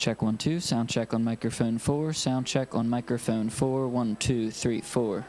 Check 1 2. Sound check on microphone 4. Sound check on microphone 4. 1 2 3 4.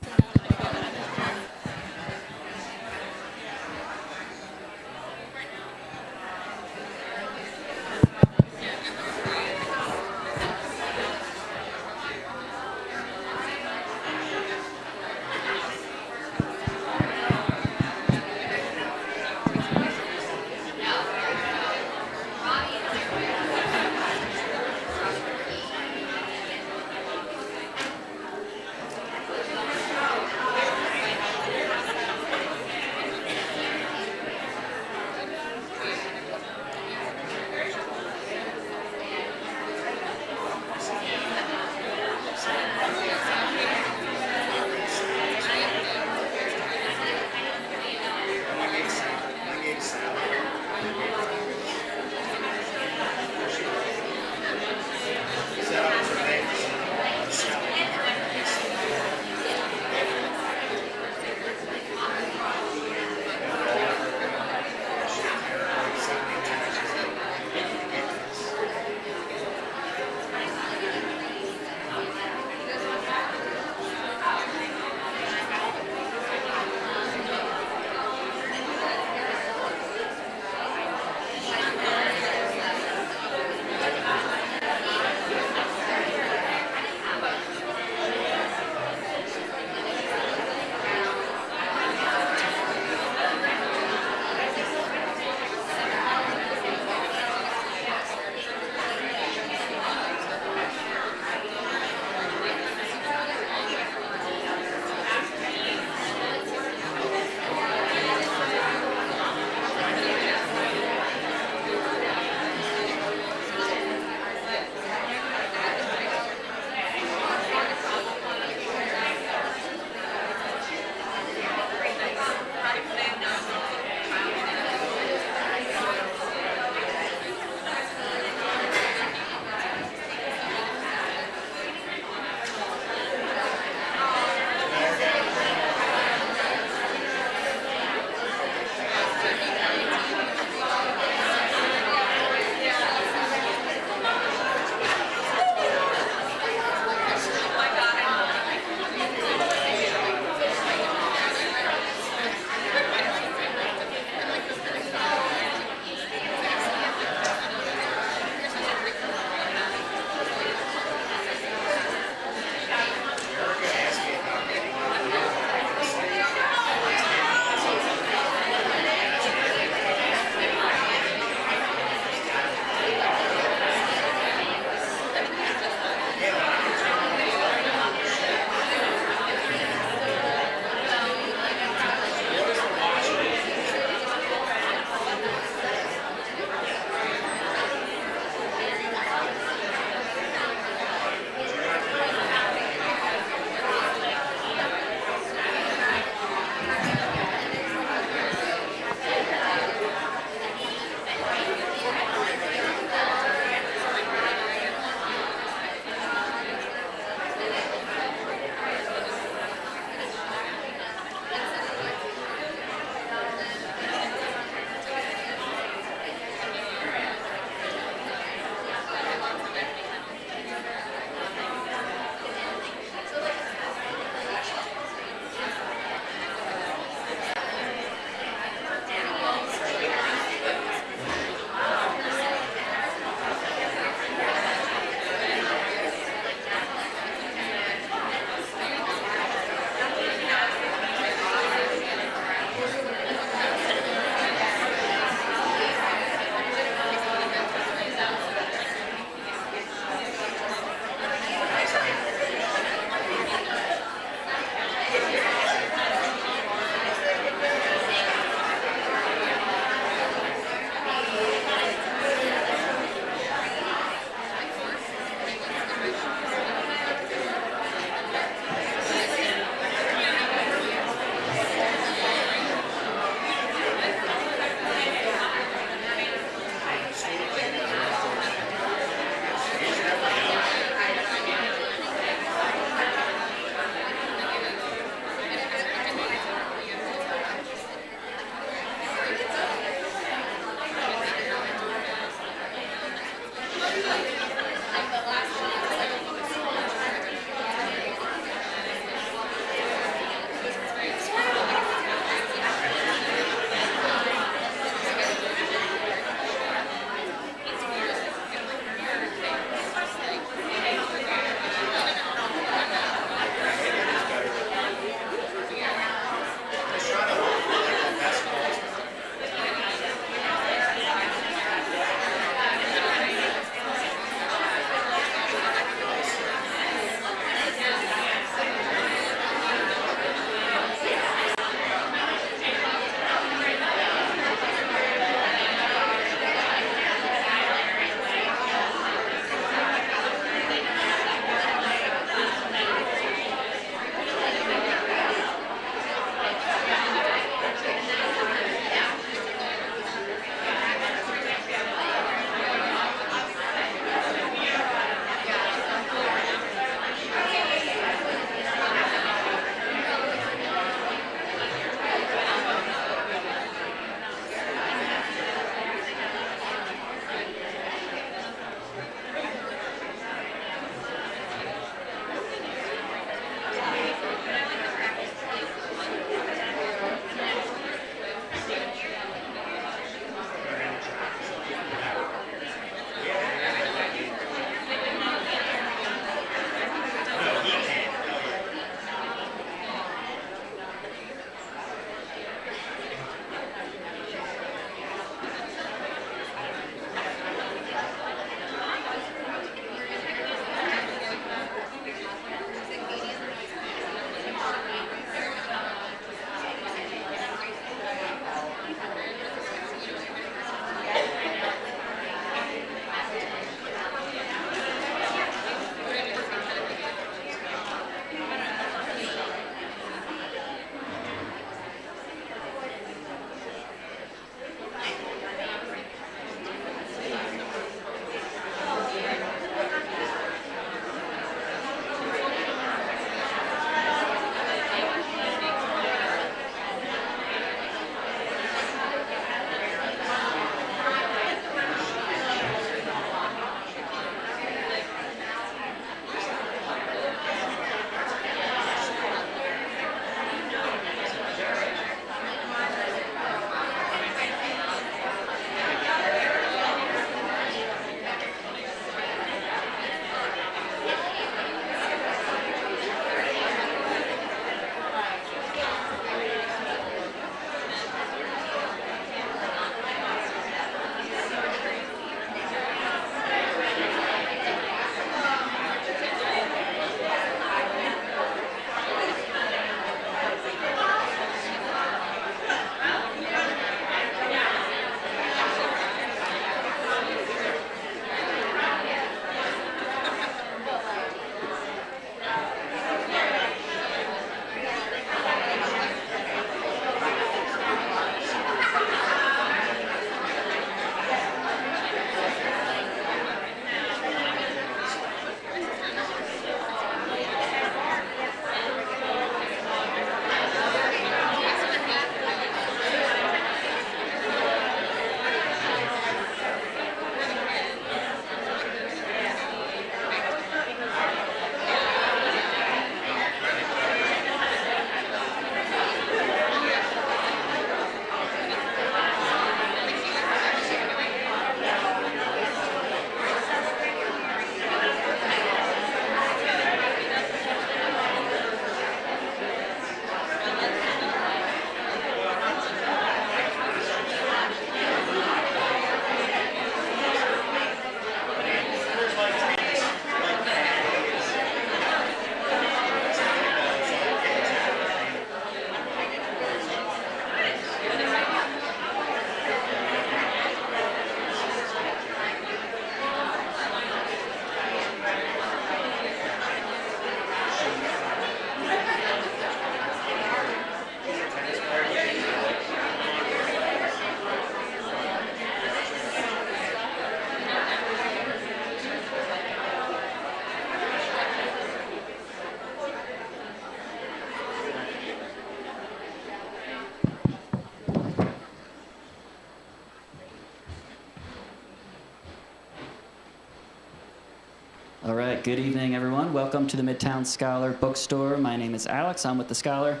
right, good evening, everyone. Welcome to the Midtown Scholar Bookstore. My name is Alex. I'm with the Scholar.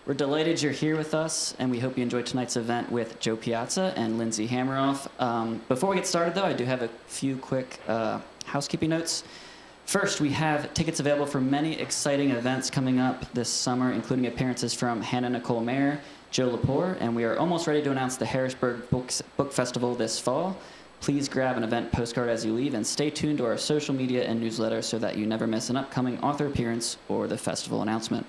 We're delighted you're here with us, and we hope you enjoyed tonight's event with Jo Piazza and Lindsay Hameroff. Before we get started, though, I do have a few quick housekeeping notes. First, we have tickets available for many exciting events coming up this summer, including appearances from Hannah Nicole Mayer, Joe Lepore, and we are almost ready to announce the Harrisburg Book Festival this fall. Please grab an event postcard as you leave and stay tuned to our social media and newsletter so that you never miss an upcoming author appearance or the festival announcement.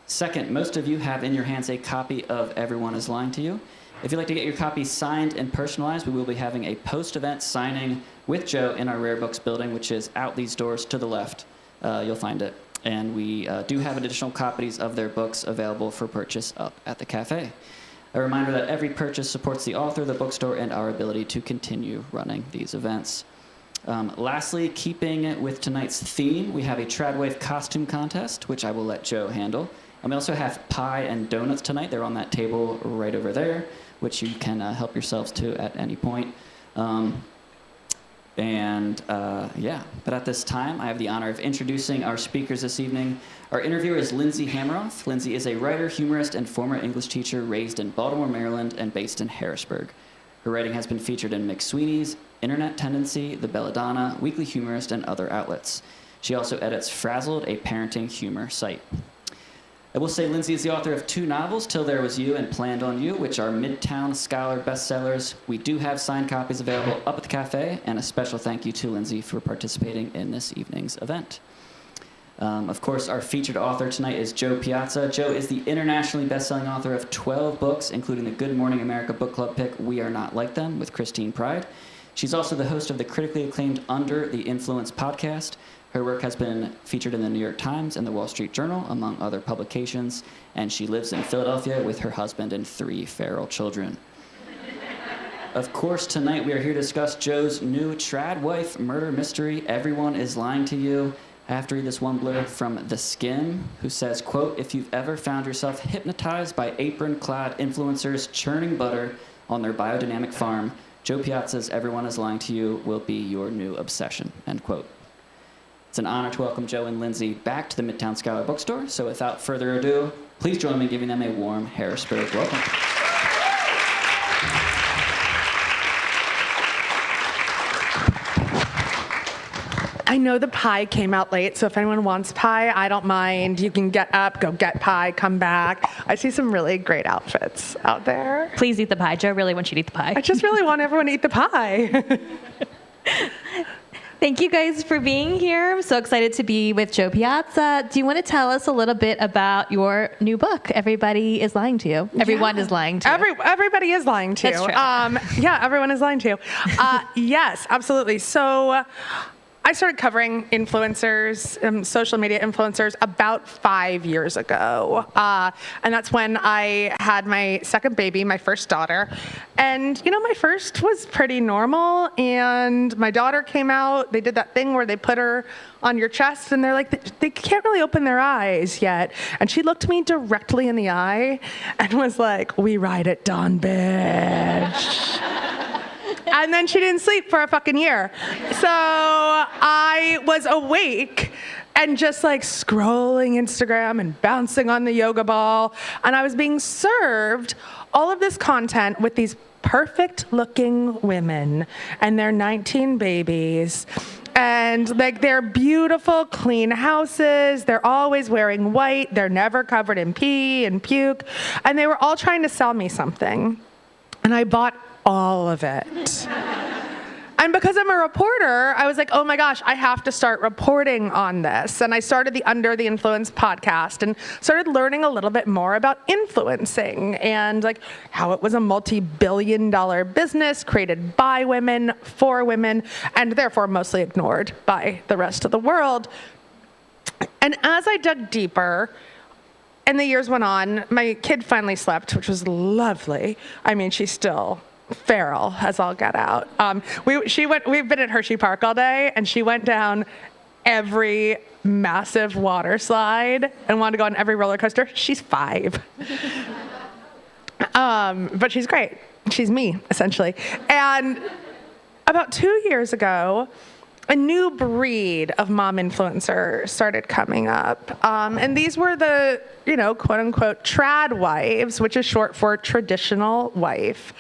Second, most of you have in your hands a copy of Everyone is Lying to You. If you'd like to get your copy signed and personalized, we will be having a post-event signing with Joe in our Rare Books building, which is out these doors to the left. You'll find it. And we do have additional copies of their books available for purchase up at the cafe. A reminder that every purchase supports the author, the bookstore, and our ability to continue running these events. Lastly, keeping with tonight's theme, we have a Tradwife costume contest, which I will let Joe handle. And we also have pie and donuts tonight. They're on that table right over there, which you can help yourselves to at any point. But at this time, I have the honor of introducing our speakers this evening. Our interviewer is Lindsay Hameroff. Lindsay is a writer, humorist, and former English teacher raised in Baltimore, Maryland, and based in Harrisburg. Her writing has been featured in McSweeney's, Internet Tendency, The Belladonna, Weekly Humorist, and other outlets. She also edits Frazzled, a parenting humor site. I will say Lindsay is the author of 2 novels, Till There Was You and Planned on You, which are Midtown Scholar bestsellers. We do have signed copies available up at the cafe, and a special thank you to Lindsay for participating in this evening's event. Of course, our featured author tonight is Jo Piazza. Jo is the internationally best-selling author of 12 books, including the Good Morning America book club pick, We Are Not Like Them, with Christine Pride. She's also the host of the critically acclaimed Under the Influence podcast. Her work has been featured in the New York Times and the Wall Street Journal, among other publications, and she lives in Philadelphia with her husband and 3 feral children. Of course, tonight we are here to discuss Jo's new Tradwife murder mystery, Everyone is Lying to You. I have to read this one blurb from The Skin, who says, quote, "If you've ever found yourself hypnotized by apron-clad influencers churning butter on their biodynamic farm, Jo Piazza's Everyone is Lying to You will be your new obsession," end quote. It's an honor to welcome Jo and Lindsay back to the Midtown Scholar Bookstore. So without further ado, please join me in giving them a warm Harrisburg welcome. I know the pie came out late, so if anyone wants pie, I don't mind. You can get up, go get pie, come back. I see some really great outfits out there. Please eat the pie. Jo really wants you to eat the pie. I just really want everyone to eat the pie. Thank you guys for being here. I'm so excited to be with Jo Piazza. Do you want to tell us a little bit about your new book, Everybody is Lying to You? Everyone is lying to you. Everybody is lying to you. That's true. Everyone is lying to you. Yes, absolutely. So I started covering influencers, social media influencers, about 5 years ago. And that's when I had my second baby, my first daughter. And, my first was pretty normal. And my daughter came out. They did that thing where they put her on your chest, and they're like, they can't really open their eyes yet. And she looked me directly in the eye and was like, "We ride at dawn, bitch." And then she didn't sleep for a fucking year. So I was awake and just like scrolling Instagram and bouncing on the yoga ball. And I was being served all of this content with these perfect looking women and their 19 babies. And like they're beautiful, clean houses. They're always wearing white. They're never covered in pee and puke. And they were all trying to sell me something. And I bought all of it. And because I'm a reporter, I was like, oh my gosh, I have to start reporting on this. And I started the Under the Influence podcast and started learning a little bit more about influencing and like how it was a multi-billion-dollar business created by women, for women, and therefore mostly ignored by the rest of the world. And as I dug deeper, and the years went on, my kid finally slept, which was lovely. I mean, she's still feral as all get out. We've been at Hershey Park all day, and she went down every massive water slide and wanted to go on every roller coaster. She's 5. But she's great. She's me, essentially. And about 2 years ago, a new breed of mom influencer started coming up. And these were the, quote unquote, trad wives, which is short for traditional wife.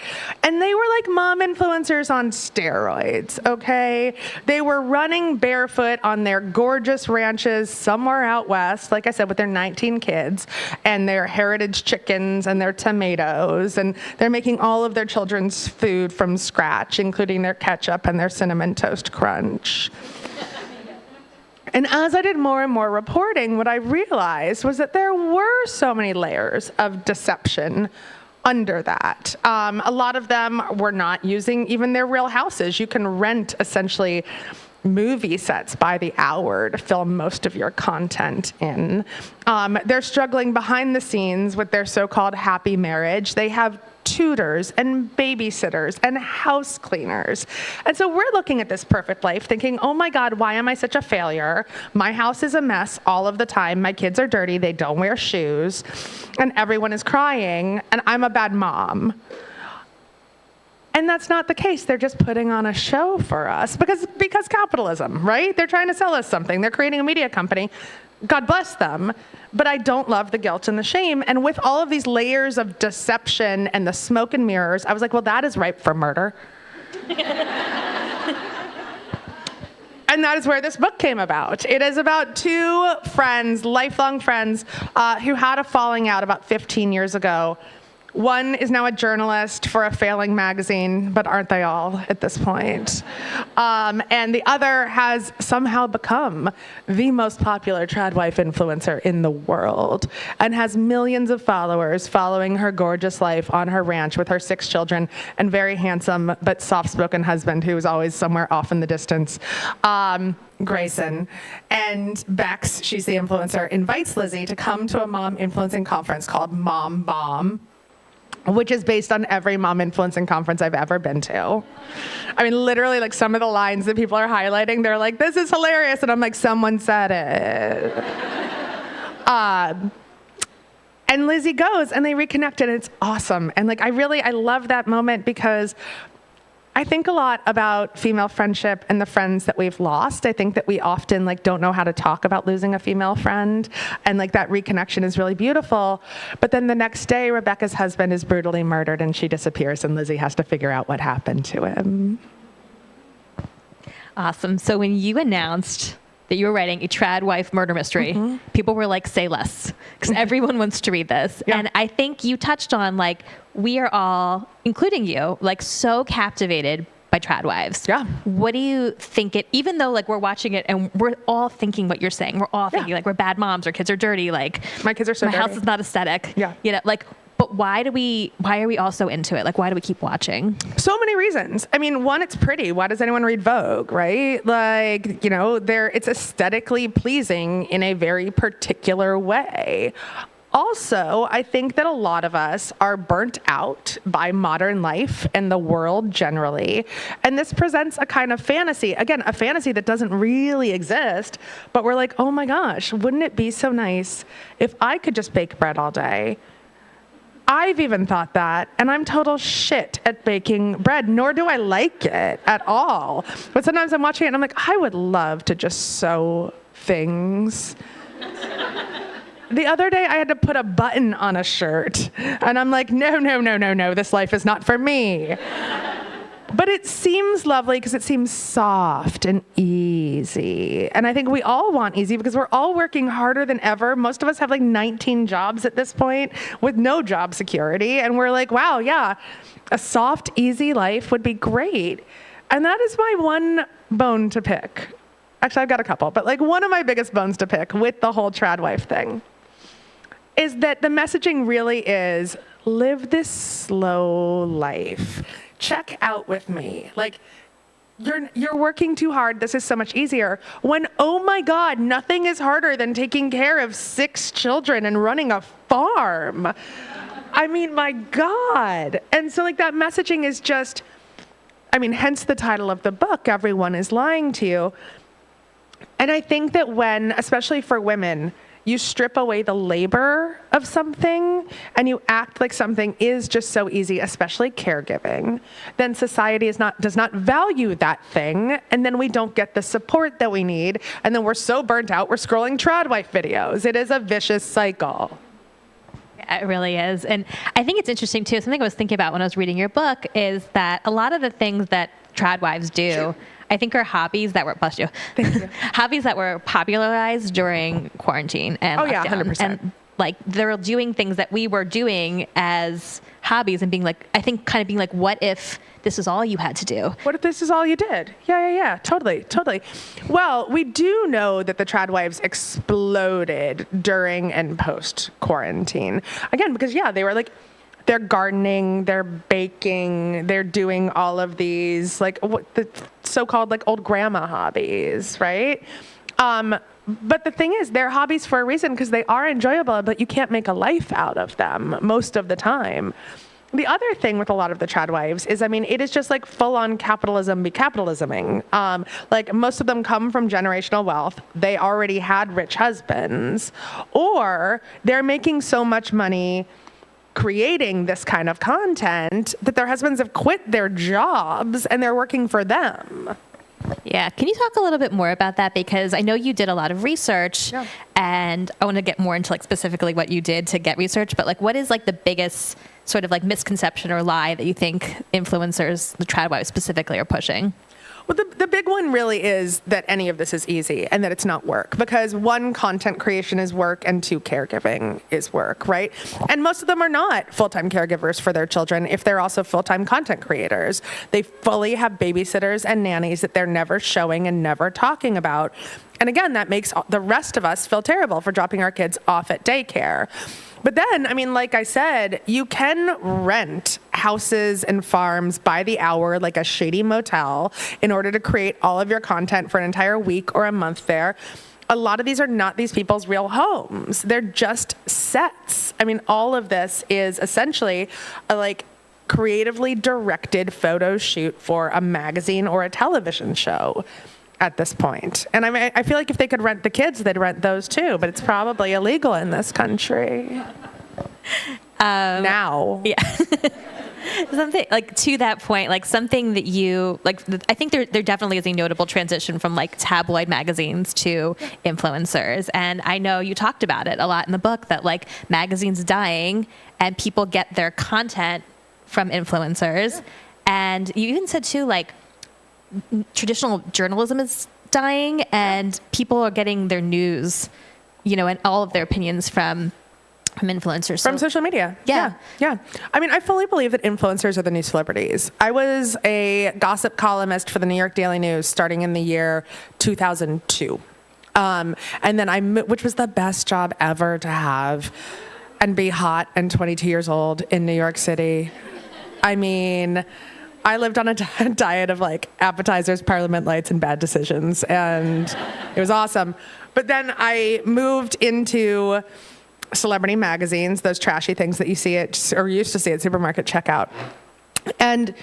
And they were like mom influencers on steroids, okay? They were running barefoot on their gorgeous ranches somewhere out west, like I said, with their 19 kids and their heritage chickens and their tomatoes. And they're making all of their children's food from scratch, including their ketchup and their cinnamon toast crunch. And as I did more and more reporting, what I realized was that there were so many layers of deception under that. A lot of them were not using even their real houses. You can rent essentially movie sets by the hour to film most of your content in. They're struggling behind the scenes with their so-called happy marriage. They have tutors and babysitters and house cleaners. And so we're looking at this perfect life thinking, oh my God, why am I such a failure? My house is a mess all of the time. My kids are dirty. They don't wear shoes. And everyone is crying. And I'm a bad mom. And that's not the case. They're just putting on a show for us because capitalism, right? They're trying to sell us something. They're creating a media company. God bless them. But I don't love the guilt and the shame. And with all of these layers of deception and the smoke and mirrors, I was like, well, that is ripe for murder. And that is where this book came about. It is about two friends, lifelong friends, who had a falling out about 15 years ago. One is now a journalist for a failing magazine, but aren't they all at this point? And the other has somehow become the most popular trad wife influencer in the world and has millions of followers following her gorgeous life on her ranch with her 6 children and very handsome but soft-spoken husband who is always somewhere off in the distance. Grayson. And Bex, she's the influencer, invites Lizzie to come to a mom influencing conference called MomBomb, which is based on every mom influencing conference I've ever been to. I mean, literally, like some of the lines that people are highlighting, they're like, this is hilarious. And I'm like, someone said it. And Lizzie goes and they reconnect and it's awesome. And like, I love that moment because I think a lot about female friendship and the friends that we've lost. I think that we often don't know how to talk about losing a female friend, and that reconnection is really beautiful. But then the next day, Rebecca's husband is brutally murdered and she disappears and Lizzie has to figure out what happened to him. Awesome. So when you announced that you were writing a trad wife murder mystery, people were like, say less, because everyone wants to read this. Yeah. And I think you touched on we are all, including you, so captivated by trad wives. Yeah. What do you think even though we're watching it and we're all thinking what you're saying, we're all thinking we're bad moms, our kids are dirty, my kids are so dirty. My house is not aesthetic. Yeah. But why are we all so into it? Why do we keep watching? So many reasons. I mean, one, it's pretty. Why does anyone read Vogue, right? It's aesthetically pleasing in a very particular way. Also, I think that a lot of us are burnt out by modern life and the world generally. And this presents a kind of fantasy, again, a fantasy that doesn't really exist, but we're like, oh my gosh, wouldn't it be so nice if I could just bake bread all day? I've even thought that, and I'm total shit at baking bread, nor do I like it at all. But sometimes I'm watching it and I'm like, I would love to just sew things. The other day I had to put a button on a shirt, and I'm like, no, this life is not for me. But it seems lovely because it seems soft and easy. And I think we all want easy because we're all working harder than ever. Most of us have 19 jobs at this point with no job security. And we're like, wow, yeah, a soft, easy life would be great. And that is my one bone to pick. Actually, I've got a couple, but one of my biggest bones to pick with the whole trad wife thing is that the messaging really is live this slow life. Check out with me. You're working too hard. This is so much easier. When, oh my God, nothing is harder than taking care of 6 children and running a farm. I mean, my God. And so that messaging is just, hence the title of the book, Everyone is Lying to You. And I think that when, especially for women, you strip away the labor of something and you act like something is just so easy, especially caregiving, then society does not value that thing, and then we don't get the support that we need, and then we're so burnt out we're scrolling trad wife videos. It is a vicious cycle. Yeah, it really is. And I think it's interesting too. Something I was thinking about when I was reading your book is that a lot of the things that trad wives do, I think are hobbies that were, bless you, hobbies that were popularized during quarantine and lockdown. 100%. And like they're doing things that we were doing as hobbies and being like, I think kind of being like, what if this is all you had to do? What if this is all you did? Yeah. Totally. Well, we do know that the trad wives exploded during and post quarantine. Again, because they were like, they're gardening, they're baking, they're doing all of these like what the so-called like old grandma hobbies, right? But the thing is, they're hobbies for a reason because they are enjoyable, but you can't make a life out of them most of the time. The other thing with a lot of the trad wives is, it is just like full-on capitalism be capitalisming. Like most of them come from generational wealth. They already had rich husbands, or they're making so much money creating this kind of content that their husbands have quit their jobs and they're working for them. Yeah. Can you talk a little bit more about that? Because I know you did a lot of research and I want to get more into like specifically what you did to get research, but like what is like the biggest sort of like misconception or lie that you think influencers, the trad wives specifically, are pushing? Well, the big one really is that any of this is easy and that it's not work, because one, content creation is work, and two, caregiving is work, right? And most of them are not full-time caregivers for their children if they're also full-time content creators. They fully have babysitters and nannies that they're never showing and never talking about. And again, that makes the rest of us feel terrible for dropping our kids off at daycare. But then, like I said, you can rent houses and farms by the hour, like a shady motel, in order to create all of your content for an entire week or a month there. A lot of these are not these people's real homes. They're just sets. All of this is essentially a creatively directed photo shoot for a magazine or a television show at this point. And I feel like if they could rent the kids, they'd rent those too, but it's probably illegal in this country. Now. Yeah. Something like to that point, like something that you like, I think there definitely is a notable transition from like tabloid magazines to influencers. And I know you talked about it a lot in the book that like magazines dying and people get their content from influencers. And you even said too, like, traditional journalism is dying and people are getting their news, and all of their opinions from influencers. From social media. Yeah. I fully believe that influencers are the new celebrities. I was a gossip columnist for the New York Daily News starting in the year 2002. And then which was the best job ever to have and be hot and 22 years old in New York City. I lived on a diet of like appetizers, Parliament lights, and bad decisions, and it was awesome. But then I moved into celebrity magazines, those trashy things that you see or used to see at supermarket checkout, and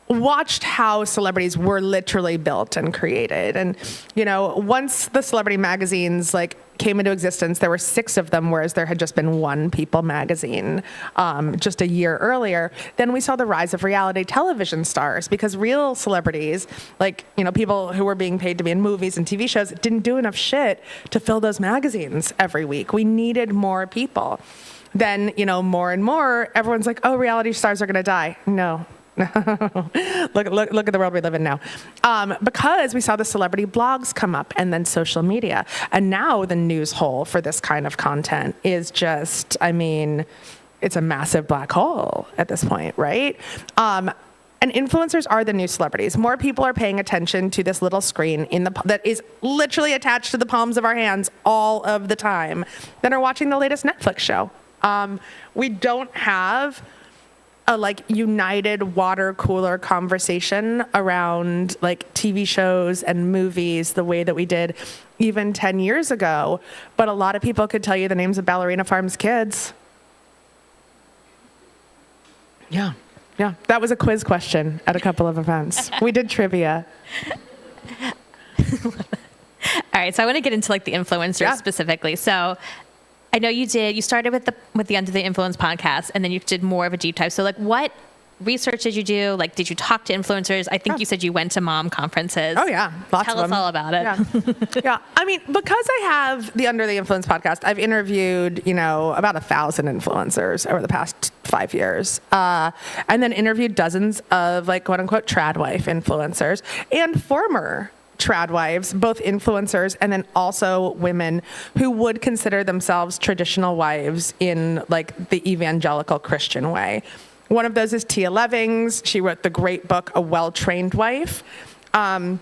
watched how celebrities were literally built and created. And, once the celebrity magazines came into existence, there were 6 of them, whereas there had just been one People magazine just a year earlier. Then we saw the rise of reality television stars, because real celebrities, people who were being paid to be in movies and TV shows, didn't do enough shit to fill those magazines every week. We needed more people. Then, more and more, everyone's like, oh, reality stars are going to die. No. Look at the world we live in now. Because we saw the celebrity blogs come up and then social media. And now the news hole for this kind of content is just, it's a massive black hole at this point, right? And influencers are the new celebrities. More people are paying attention to this little screen that is literally attached to the palms of our hands all of the time than are watching the latest Netflix show. We don't have a united water cooler conversation around TV shows and movies the way that we did even 10 years ago. But a lot of people could tell you the names of Ballerina Farm's kids. Yeah. That was a quiz question at a couple of events. We did trivia. All All right, so I want to get into like the influencers specifically. So I know you started with the Under the Influence podcast, and then you did more of a deep dive. So like what research did you do? Like, did you talk to influencers? I think you said you went to mom conferences. Oh yeah, lots Tell of them. us all about it. Yeah. Yeah. I mean, because I have the Under the Influence podcast, I've interviewed, about 1,000 influencers over the past 5 years, and then interviewed dozens of like quote unquote trad wife influencers and former trad wives, both influencers and then also women who would consider themselves traditional wives in like the evangelical Christian way. One of those is Tia Levings. She wrote the great book, A Well-Trained Wife. And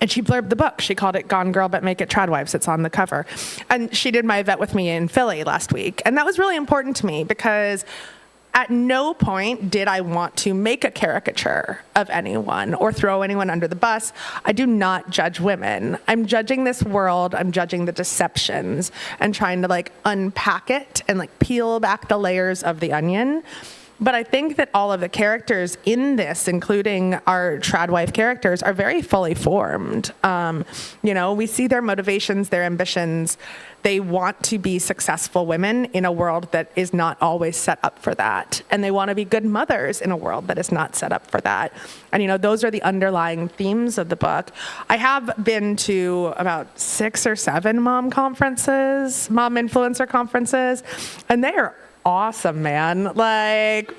she blurbed the book. She called it Gone Girl, But Make It Trad Wives. It's on the cover. And she did my event with me in Philly last week. And that was really important to me because at no point did I want to make a caricature of anyone or throw anyone under the bus. I do not judge women. I'm judging this world. I'm judging the deceptions and trying to like unpack it and like peel back the layers of the onion. But I think that all of the characters in this, including our trad wife characters, are very fully formed. We see their motivations, their ambitions. They want to be successful women in a world that is not always set up for that. And they want to be good mothers in a world that is not set up for that. And, those are the underlying themes of the book. I have been to about 6 or 7 mom influencer conferences, and they are awesome, man. Like,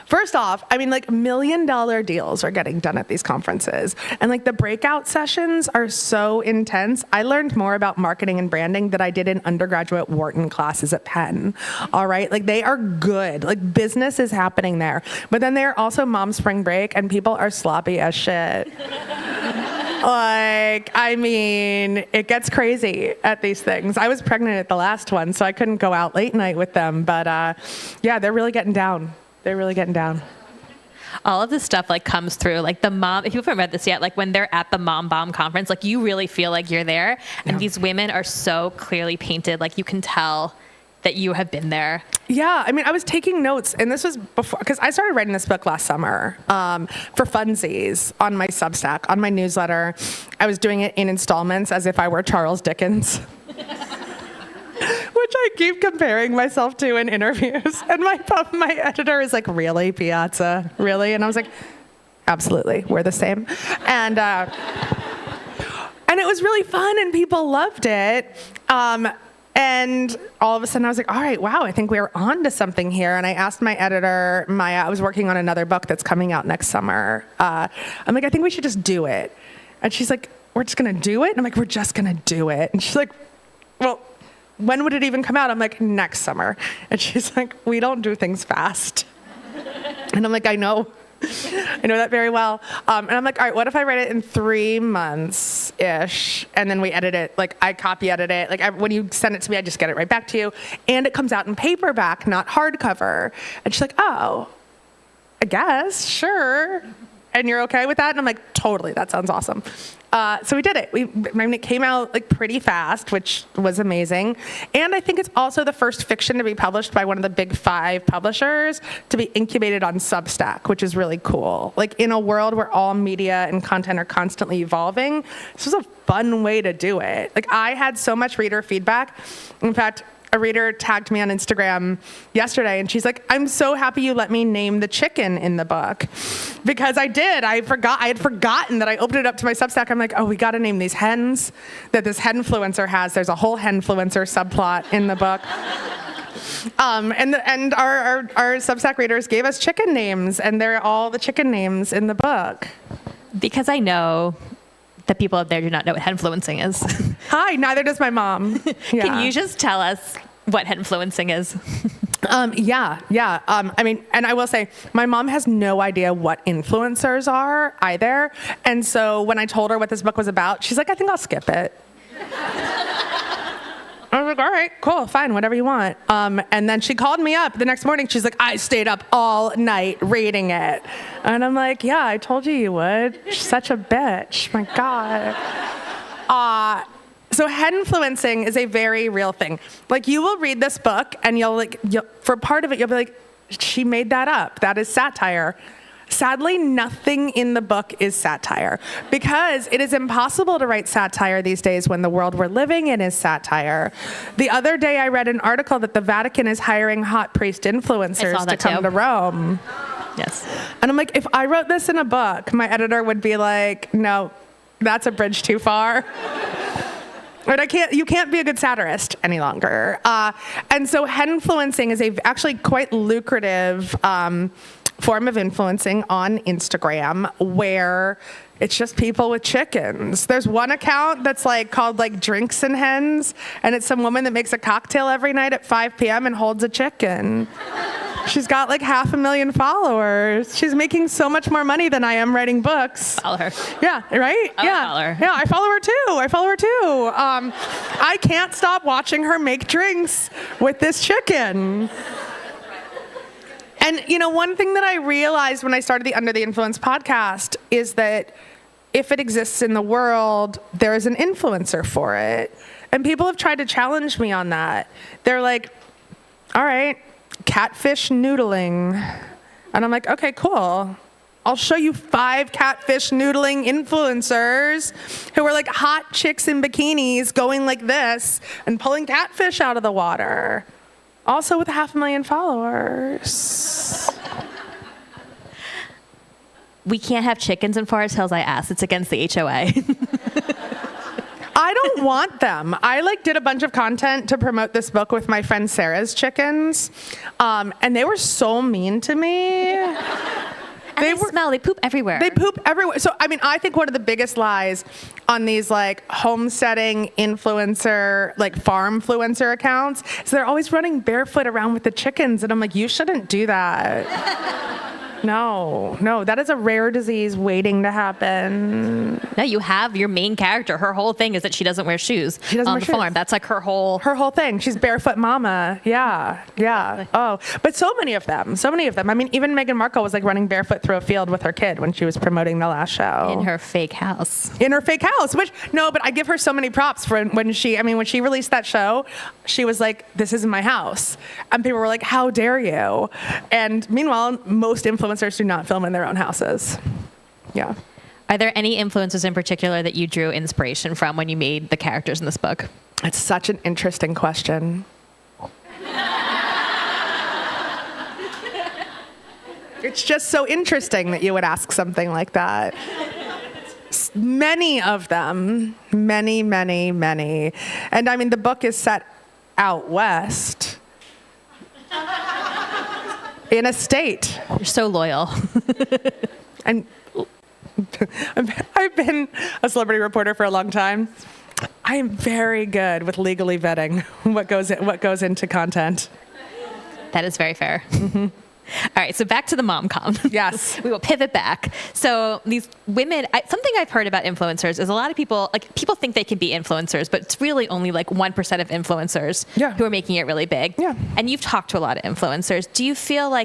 first off, $1 million deals are getting done at these conferences. And like the breakout sessions are so intense. I learned more about marketing and branding than I did in undergraduate Wharton classes at Penn. All right. Like they are good. Like business is happening there. But then they're also mom spring break and people are sloppy as shit. It gets crazy at these things. I was pregnant at the last one, so I couldn't go out late night with them. But they're really getting down. They're really getting down. All of this stuff like comes through, like the mom, if you haven't read this yet, like when they're at the MomBomb conference, like you really feel like you're there. And these women are so clearly painted, like you can tell that you have been there. Yeah, I was taking notes, and this was before, because I started writing this book last summer for funsies on my Substack, on my newsletter. I was doing it in installments as if I were Charles Dickens, which I keep comparing myself to in interviews. And my editor is like, really, Piazza? Really? And I was like, absolutely, we're the same. And it was really fun, and people loved it. And all of a sudden I was like, all right, wow, I think we're on to something here. And I asked my editor, Maya, I was working on another book that's coming out next summer. I'm like, I think we should just do it. And she's like, we're just going to do it? And I'm like, we're just going to do it. And she's like, well, when would it even come out? I'm like, next summer. And she's like, we don't do things fast. And I'm like, I know that very well. And I'm like, all right, what if I write it in 3 months-ish, and then we edit it, like I copy edit it. Like when you send it to me, I just get it right back to you. And it comes out in paperback, not hardcover. And she's like, oh, I guess, sure. And you're okay with that? And I'm like, totally, that sounds awesome. So we did it. It came out like pretty fast, which was amazing. And I think it's also the first fiction to be published by one of the big 5 publishers to be incubated on Substack, which is really cool. Like in a world where all media and content are constantly evolving, this was a fun way to do it. Like I had so much reader feedback. In fact, a reader tagged me on Instagram yesterday, and she's like, I'm so happy you let me name the chicken in the book. Because I did. I had forgotten that I opened it up to my Substack. I'm like, oh, we got to name these hens that this henfluencer has. There's a whole henfluencer subplot in the book. And our Substack readers gave us chicken names, and they're all the chicken names in the book. Because I know that people out there do not know what henfluencing is. Hi, neither does my mom. Yeah. Can you just tell us what henfluencing is? Yeah. And I will say, my mom has no idea what influencers are either. And so when I told her what this book was about, she's like, I think I'll skip it. I was like, all right, cool, fine, whatever you want. And then she called me up the next morning. She's like, I stayed up all night reading it. And I'm like, yeah, I told you would. She's such a bitch. My God. So henfluencing is a very real thing. Like you will read this book and you'll for part of it, you'll be like, she made that up. That is satire. Sadly, nothing in the book is satire because it is impossible to write satire these days when the world we're living in is satire. The other day, I read an article that the Vatican is hiring hot priest influencers to come to Rome. Yes. And I'm like, if I wrote this in a book, my editor would be like, no, that's a bridge too far. But you can't be a good satirist any longer. And so henfluencing is actually quite lucrative form of influencing on Instagram where it's just people with chickens. There's one account that's called Drinks and Hens, and it's some woman that makes a cocktail every night at 5 p.m. and holds a chicken. She's got 500,000 followers. She's making so much more money than I am writing books. Follow her. Yeah, right? Yeah. Follow her. Yeah, I follow her too. I can't stop watching her make drinks with this chicken. And, one thing that I realized when I started the Under the Influence podcast is that if it exists in the world, there is an influencer for it. And people have tried to challenge me on that. They're like, all right, catfish noodling. And I'm like, okay, cool. I'll show you 5 catfish noodling influencers who are hot chicks in bikinis going like this and pulling catfish out of the water. Also with 500,000 followers. We can't have chickens in Forest Hills, I asked. It's against the HOA. I don't want them. I did a bunch of content to promote this book with my friend Sarah's chickens. And they were so mean to me. They smell. They poop everywhere. They poop everywhere. So, I think one of the biggest lies on these homesteading influencer, farmfluencer accounts is they're always running barefoot around with the chickens. And I'm like, you shouldn't do that. No, that is a rare disease waiting to happen. No, you have your main character. Her whole thing is that she doesn't wear shoes on the farm. That's her whole thing. She's barefoot mama. Yeah. Oh, but so many of them. Even Meghan Markle was running barefoot through a field with her kid when she was promoting the last show. In her fake house, but I give her so many props for when she released that show, she was like, this isn't my house. And people were like, how dare you? And meanwhile, most influencers do not film in their own houses. Yeah. Are there any influencers in particular that you drew inspiration from when you made the characters in this book? It's such an interesting question. It's just so interesting that you would ask something like that. Many of them, many. And the book is set out west. In a state. You're so loyal. And I've been a celebrity reporter for a long time. I am very good with legally vetting what goes into content. That is very fair. Mm-hmm. All right, so back to the MomCom. Yes. We will pivot back. So these women, something I've heard about influencers is a lot of people think they can be influencers, but it's really only 1% of influencers who are making it really big. Yeah. And you've talked to a lot of influencers. Do you feel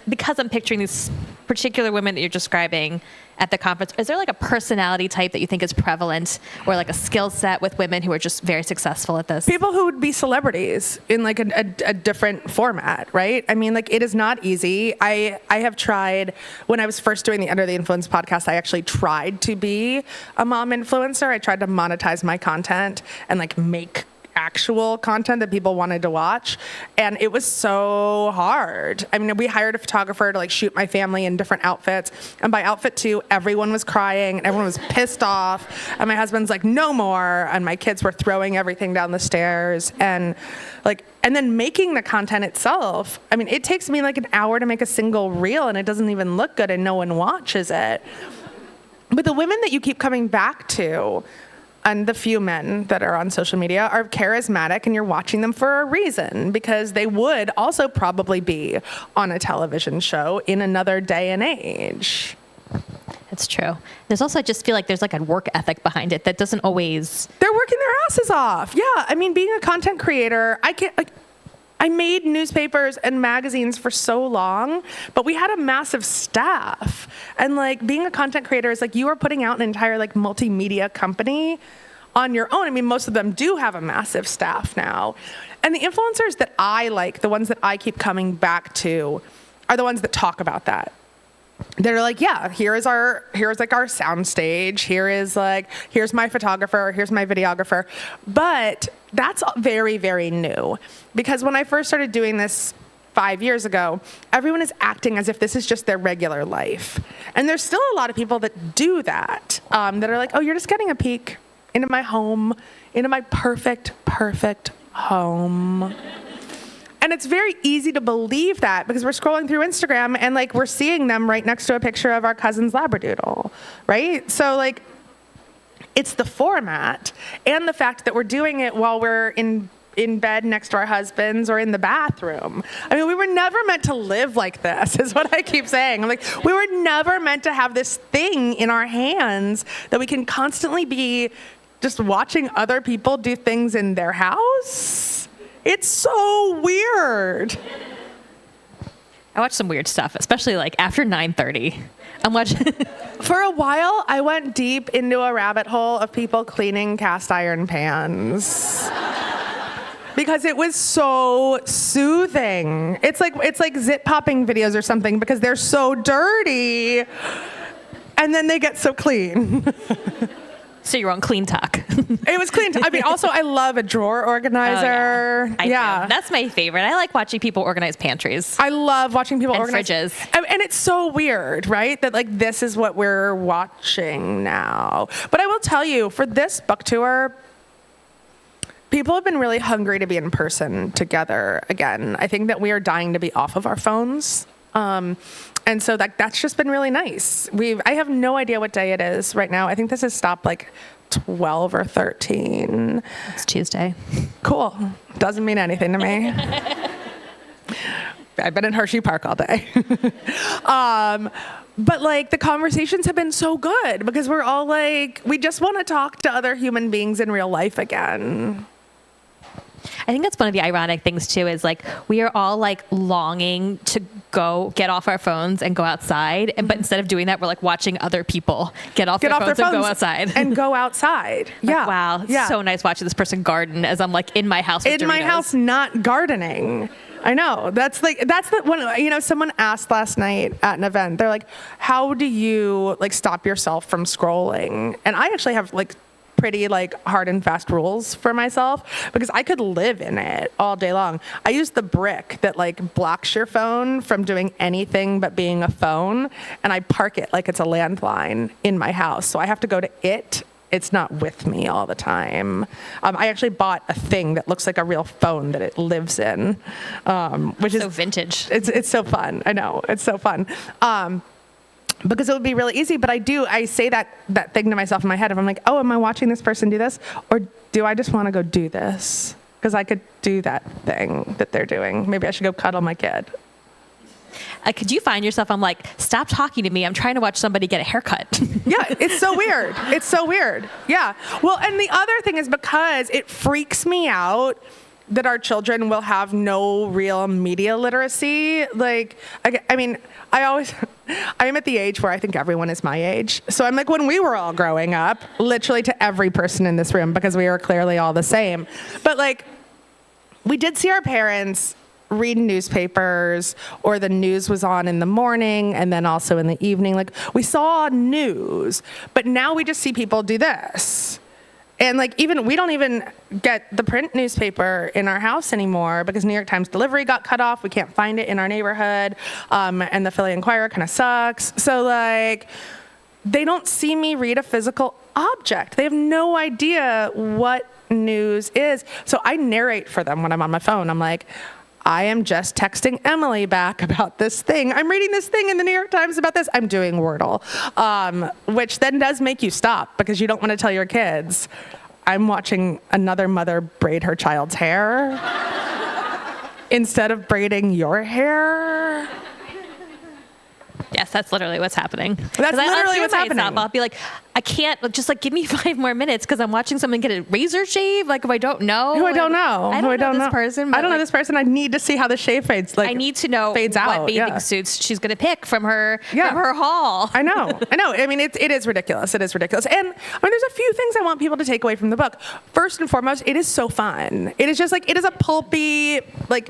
because I'm picturing these particular women that you're describing at the conference, is there a personality type that you think is prevalent or a skill set with women who are just very successful at this? People who would be celebrities in a different format, right? It is not easy. I have tried, when I was first doing the Under the Influence podcast, I actually tried to be a mom influencer. I tried to monetize my content and make actual content that people wanted to watch, and it was so hard. We hired a photographer to shoot my family in different outfits, and by outfit 2, everyone was crying and everyone was pissed off, and my husband's like, no more, and my kids were throwing everything down the stairs, and then making the content itself. It takes me an hour to make a single reel, and it doesn't even look good, and no one watches it. But the women that you keep coming back to, and the few men that are on social media, are charismatic, and you're watching them for a reason, because they would also probably be on a television show in another day and age. That's true. There's also, I just feel there's a work ethic behind it that doesn't always... They're working their asses off. Yeah, being a content creator, I made newspapers and magazines for so long, but we had a massive staff. And being a content creator is you are putting out an entire multimedia company on your own. Most of them do have a massive staff now. And the influencers that I the ones that I keep coming back to, are the ones that talk about that. they're like, yeah, here's like our sound stage. Here's my photographer. Here's my videographer. But that's very, very new, because when I first started doing this 5 years ago, everyone is acting as if this is just their regular life. And there's still a lot of people that do that, that are like, oh, you're just getting a peek into my home, into my perfect home. And it's very easy to believe that because we're scrolling through Instagram and like we're seeing them right next to a picture of our cousin's Labradoodle, right? So like, it's the format and the fact that we're doing it while we're in bed next to our husbands or in the bathroom. I mean, we were never meant to live like this, is what I keep saying. I'm like, we were never meant to have this thing in our hands that we can constantly be just watching other people do things in their house. It's so weird. I watch some weird stuff, especially like after 9:30. I'm watching. For a while, I went deep into a rabbit hole of people cleaning cast iron pans. Because it was so soothing. It's like zit popping videos or something because they're so dirty and then they get so clean. So you're on Clean Talk. It was clean. I mean, also I love a drawer organizer. Oh, yeah. That's my favorite. I like watching people organize pantries. I love watching people and organize fridges. And it's so weird, right? That like this is what we're watching now. But I will tell you, for this book tour, people have been really hungry to be in person together again. I think that we are dying to be off of our phones. And so that's just been really nice. I have no idea what day it is right now. I think this has stopped like 12 or 13. It's Tuesday. Cool. Doesn't mean anything to me. I've been in Hershey Park all day. But like the conversations have been so good because we're all like, we just want to talk to other human beings in real life again. I think that's one of the ironic things too, is like we are all like longing to go get off our phones and go outside. But instead of doing that, we're like watching other people get off their phones and go outside. And go outside. Yeah. Like, wow. It's so nice watching this person garden as I'm like in my house with Doritos. My house, not gardening. I know. That's the one, someone asked last night at an event, they're like, how do you like stop yourself from scrolling? And I actually have like pretty like hard and fast rules for myself because I could live in it all day long. I use the brick that like blocks your phone from doing anything but being a phone, and I park it like it's a landline in my house. So I have to go to it. It's not with me all the time. I actually bought a thing that looks like a real phone that it lives in, which is so vintage. It's so fun. I know, it's so fun. Because it would be really easy, but I say that thing to myself in my head. If I'm like, oh, am I watching this person do this? Or do I just want to go do this? Because I could do that thing that they're doing. Maybe I should go cuddle my kid. Could you find yourself, I'm like, stop talking to me. I'm trying to watch somebody get a haircut. Yeah, it's so weird. It's so weird. Yeah. Well, and the other thing is because it freaks me out that our children will have no real media literacy. Like, I mean, I am at the age where I think everyone is my age. So I'm like, when we were all growing up, literally to every person in this room, because we are clearly all the same. But like, we did see our parents read newspapers, or the news was on in the morning and then also in the evening. Like, we saw news, but now we just see people do this. And like, we don't even get the print newspaper in our house anymore because New York Times delivery got cut off. We can't find it in our neighborhood. And the Philly Inquirer kind of sucks. So like, they don't see me read a physical object. They have no idea what news is. So I narrate for them when I'm on my phone. I'm like, I am just texting Emily back about this thing. I'm reading this thing in the New York Times about this. I'm doing Wordle, which then does make you stop because you don't want to tell your kids, I'm watching another mother braid her child's hair instead of braiding your hair. Yes, that's literally what's happening. That's literally what's happening. I'll be like, I can't, just like give me 5 more minutes because I'm watching someone get a razor shave. Like, if I don't know. Who I don't know. I don't know this person. I don't know this person. I need to see how the shave fades. Like, I need to know what bathing suits she's going to pick from her haul. I know. I mean, it is ridiculous. It is ridiculous. And I mean, there's a few things I want people to take away from the book. First and foremost, it is so fun. It is just like, it is a pulpy, like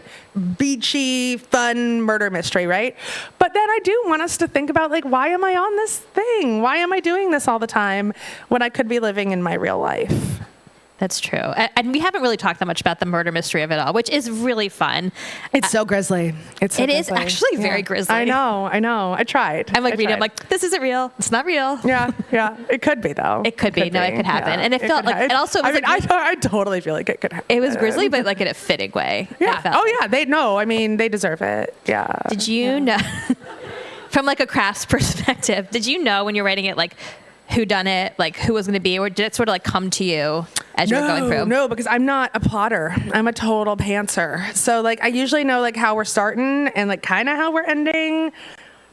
beachy, fun murder mystery, right? But then I do want want us to think about, like, why am I on this thing? Why am I doing this all the time when I could be living in my real life? That's true. And we haven't really talked that much about the murder mystery of it all, which is really fun. It's so grisly. It is actually very grisly. I know. I tried. I'm like reading, I'm like, this isn't real. It's not real. Yeah. It could be, though. It could be. No, it could happen. Yeah. And it felt like, it also was I totally feel like it could happen. It was grisly, but like in a fitting way. Yeah. Oh, yeah. They deserve it. Yeah. Did you know, from like a crafts perspective, did you know when you're writing it, like, who done it, like who was going to be, or did it sort of like come to you as you were going through? No, because I'm not a plotter. I'm a total pantser. So like I usually know like how we're starting and like kind of how we're ending.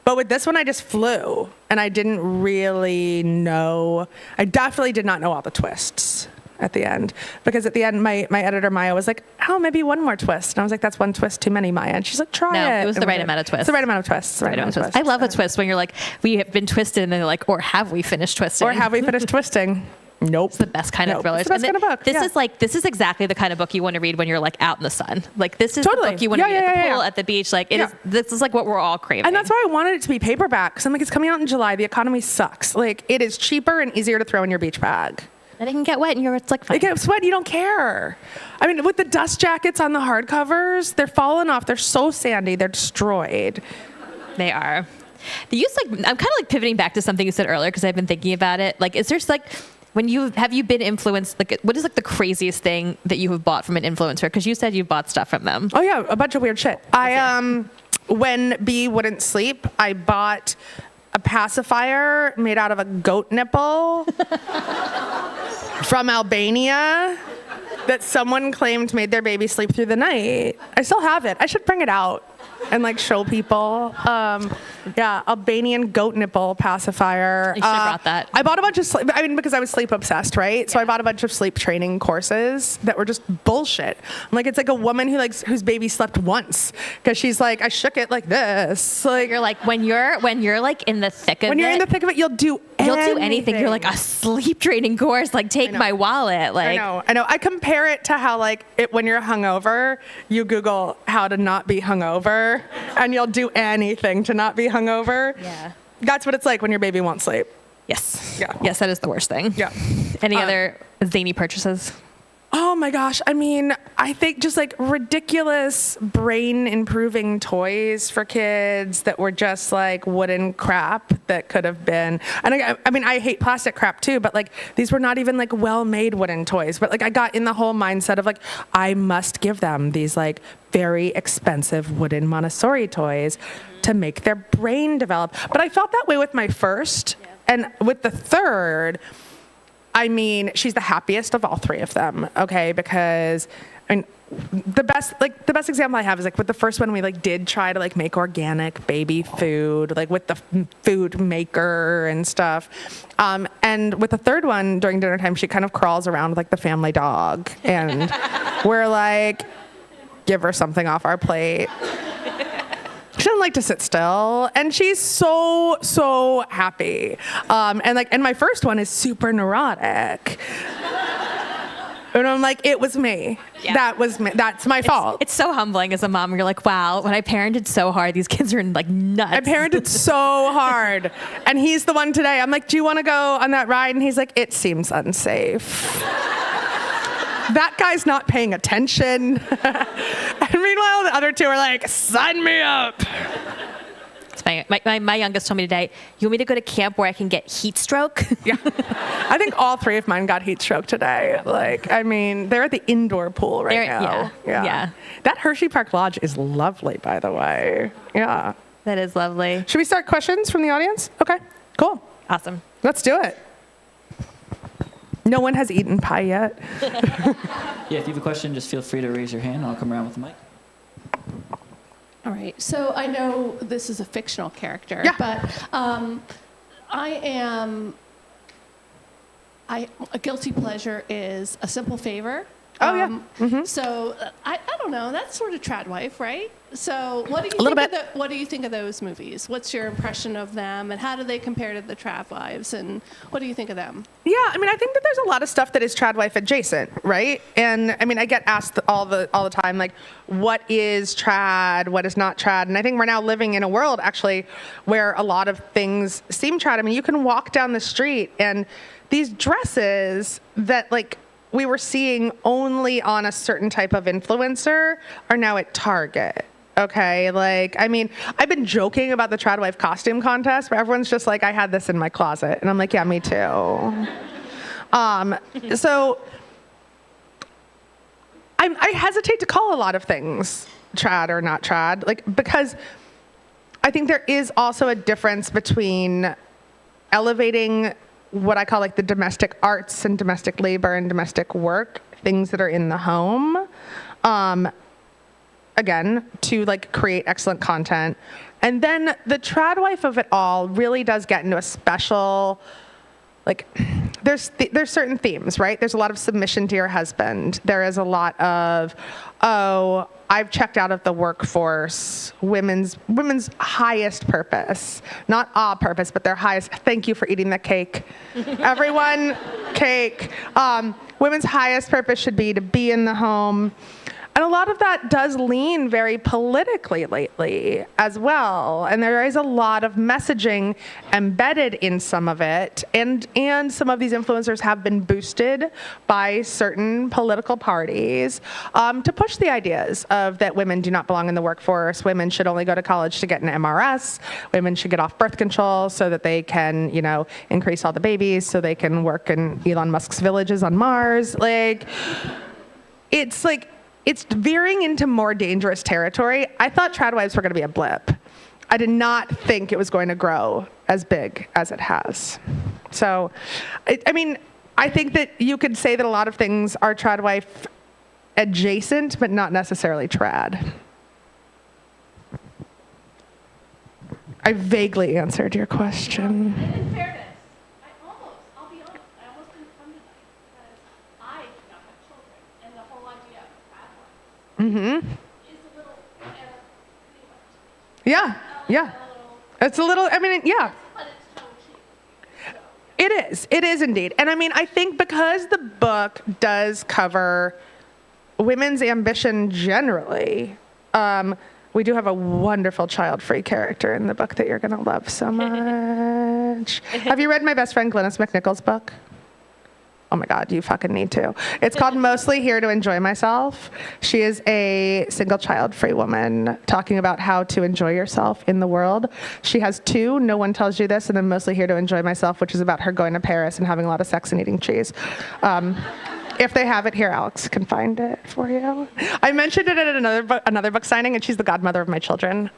But with this one, I just flew and I didn't really know. I definitely did not know all the twists at the end, because at the end, my editor, Maya, was like, oh, maybe one more twist. And I was like, that's one twist too many, Maya. And she's like, try it. No, it was the right amount of twists. It's the right amount of twists. I love a twist when you're like, we have been twisted, and then they're like, or have we finished twisting? Or have we finished twisting? Nope. It's the best kind of thrillers. It's the best kind of book. This is exactly the kind of book you want to read when you're like out in the sun. Like this is the book you want to read at the pool, at the beach. Like this is like what we're all craving. And that's why I wanted it to be paperback. Because I'm like, it's coming out in July. The economy sucks. Like it is cheaper and easier to throw in your beach bag. And it can get wet, and it's like fine. It gets wet, you don't care. I mean, with the dust jackets on the hardcovers, they're falling off. They're so sandy, they're destroyed. They are. The use, like, I'm kind of like pivoting back to something you said earlier because I've been thinking about it. Like, is there like, have you been influenced? Like, what is like the craziest thing that you have bought from an influencer? Because you said you bought stuff from them. Oh yeah, a bunch of weird shit. When B wouldn't sleep, I bought a pacifier made out of a goat nipple from Albania that someone claimed made their baby sleep through the night. I still have it. I should bring it out and like show people. Albanian goat nipple pacifier. You should have brought that. I bought a bunch of sleep, because I was sleep obsessed, right? So I bought a bunch of sleep training courses that were just bullshit. I'm like, it's like a woman whose baby slept once because she's like, I shook it like this. Like you're like when you're like in the thick of it. When you're in the thick of it, you'll do anything. You're like a sleep training course. Like take my wallet. Like I know. I compare it to how like when you're hungover, you Google how to not be hungover. And you'll do anything to not be hungover. Yeah. That's what it's like when your baby won't sleep. Yes. Yeah. Yes, that is the worst thing. Yeah. Any other zany purchases? Oh my gosh. I mean, I think just like ridiculous brain improving toys for kids that were just like wooden crap that could have been. And I mean, I hate plastic crap too, but like these were not even like well-made wooden toys. But like I got in the whole mindset of like, I must give them these like very expensive wooden Montessori toys to make their brain develop. But I felt that way with my first. Yeah. And with the third, I mean, she's the happiest of all three of them, okay? Because, I mean, the best example I have is like with the first one, we like did try to like make organic baby food, like with the food maker and stuff. And with the third one, during dinner time, she kind of crawls around with like the family dog, and we're like, give her something off our plate. She doesn't like to sit still, and she's so happy. And my first one is super neurotic. And I'm like, it was me. Yeah. That was me. That's my fault. It's so humbling as a mom. You're like, wow, when I parented so hard, these kids are like nuts. I parented so hard. And he's the one today. I'm like, do you want to go on that ride? And he's like, it seems unsafe. That guy's not paying attention. And meanwhile, the other two are like, sign me up. It's funny. My youngest told me today, you want me to go to camp where I can get heat stroke? Yeah. I think all three of mine got heat stroke today. Like, I mean, they're at the indoor pool right now. Yeah. That Hershey Park Lodge is lovely, by the way. Yeah. That is lovely. Should we start questions from the audience? Okay, cool. Awesome. Let's do it. No one has eaten pie yet. Yeah, if you have a question, just feel free to raise your hand. I'll come around with the mic. All right. So I know this is a fictional character, but a guilty pleasure is A Simple Favor. Oh, yeah. Mm-hmm. So I don't know. That's sort of trad wife, right? So what do you A little think bit. what do you think of those movies? What's your impression of them, and how do they compare to the Trad Wives? And what do you think of them? Yeah, I mean, I think that there's a lot of stuff that is trad wife adjacent, right? And I mean, I get asked all the time, like, what is trad, what is not trad? And I think we're now living in a world actually where a lot of things seem trad. I mean, you can walk down the street and these dresses that like we were seeing only on a certain type of influencer are now at Target. Okay, like, I mean, I've been joking about the Trad Wife costume contest, but everyone's just like, I had this in my closet. And I'm like, yeah, me too. So I hesitate to call a lot of things trad or not trad, like, because I think there is also a difference between elevating what I call like the domestic arts and domestic labor and domestic work, things that are in the home, again, to like create excellent content. And then the trad wife of it all really does get into a special, like, there's certain themes, right? There's a lot of submission to your husband. There is a lot of, oh, I've checked out of the workforce, women's highest purpose, not a purpose, but their highest, thank you for eating the cake. Everyone, cake. Women's highest purpose should be to be in the home. And a lot of that does lean very politically lately as well. And there is a lot of messaging embedded in some of it. And some of these influencers have been boosted by certain political parties to push the ideas of that women do not belong in the workforce. Women should only go to college to get an MRS. Women should get off birth control so that they can, you know, increase all the babies so they can work in Elon Musk's villages on Mars. Like, it's veering into more dangerous territory. I thought trad wives were going to be a blip. I did not think it was going to grow as big as it has. So, I mean, I think that you could say that a lot of things are trad wife adjacent, but not necessarily trad. I vaguely answered your question. In fairness, I'll be honest, I almost didn't come tonight because I do not have children, and the whole idea of trad wife is a little Yeah. It's a little, I mean, yeah. but it's tongue cheek. It is indeed. And I mean, I think because the book does cover women's ambition generally, we do have a wonderful child-free character in the book that you're going to love so much. Have you read my best friend Glynis McNichol's book? Oh my God, you fucking need to. It's called Mostly Here to Enjoy Myself. She is a single child-free woman talking about how to enjoy yourself in the world. She has two, No One Tells You This, and then Mostly Here to Enjoy Myself, which is about her going to Paris and having a lot of sex and eating cheese. If they have it here, Alex can it for you. I mentioned it at another book signing, and she's the godmother of my children.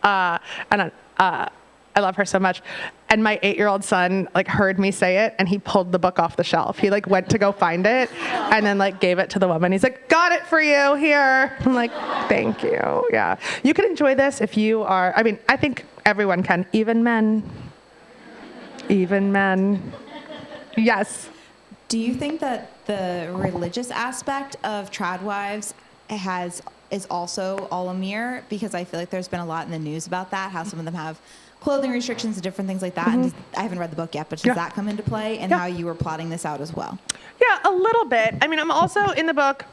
I love her so much. And my 8-year-old son like heard me say it, and he pulled the book off the shelf. He like went to go find it and then like gave it to the woman. He's like, got it for you, here. I'm like, thank you. Yeah. You can enjoy this if you are, I mean, I think everyone can, even men. Even men. Yes. Do you think that the religious aspect of trad wives is also all a mirror? Because I feel like there's been a lot in the news about that, how some of them have clothing restrictions and different things like that. And I haven't read the book yet, but does that come into play, and how you were plotting this out as well? Yeah, a little bit. I mean, I'm also in the book,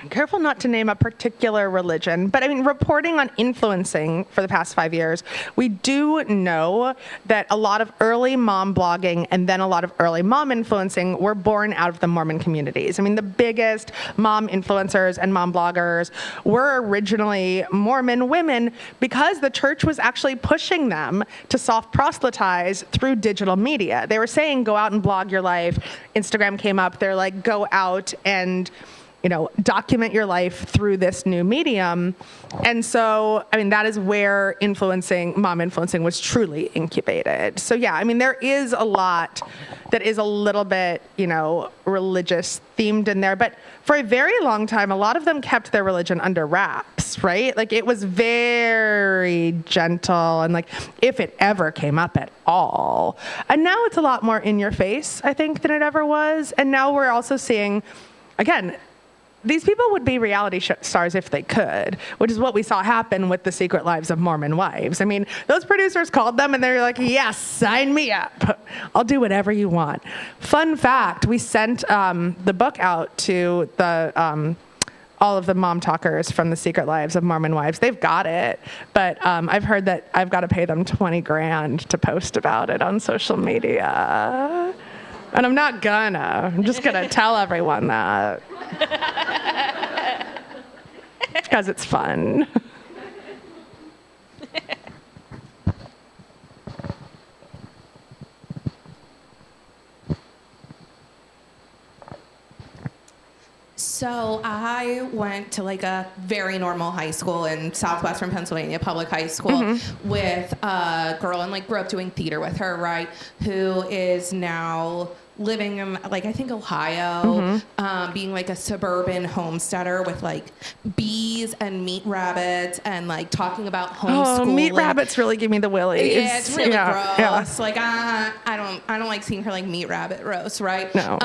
I'm careful not to name a particular religion, but I mean, reporting on influencing for the past 5 years, we do know that a lot of early mom blogging and then a lot of early mom influencing were born out of the Mormon communities. I mean, the biggest mom influencers and mom bloggers were originally Mormon women because the church was actually pushing them to soft proselytize through digital media. They were saying, go out and blog your life. Instagram came up. They're like, go out and document your life through this new medium. And so, I mean, that is where mom influencing was truly incubated. So yeah, I mean, there is a lot that is a little bit, religious themed in there. But for a very long time, a lot of them kept their religion under wraps, right? Like it was very gentle and like if it ever came up at all. And now it's a lot more in your face, I think, than it ever was. And now we're also seeing, again, these people would be reality stars if they could, which is what we saw happen with The Secret Lives of Mormon Wives. I mean, those producers called them and they're like, yes, sign me up. I'll do whatever you want. Fun fact, we sent the book out to the all of the mom talkers from The Secret Lives of Mormon Wives. They've got it, but I've heard that I've got to pay them $20,000 to post about it on social media. And I'm not gonna. I'm just gonna tell everyone that. Because it's fun. So I went to like a very normal high school in southwestern Pennsylvania, public high school, with a girl, and like grew up doing theater with her, right? Who is now living in like I think Ohio, being like a suburban homesteader with like bees and meat rabbits, and like talking about homeschooling. Oh, meat rabbits really give me the willies. Yeah, it's really gross. Yeah. Like I don't like seeing her like meat rabbit roast, right? No.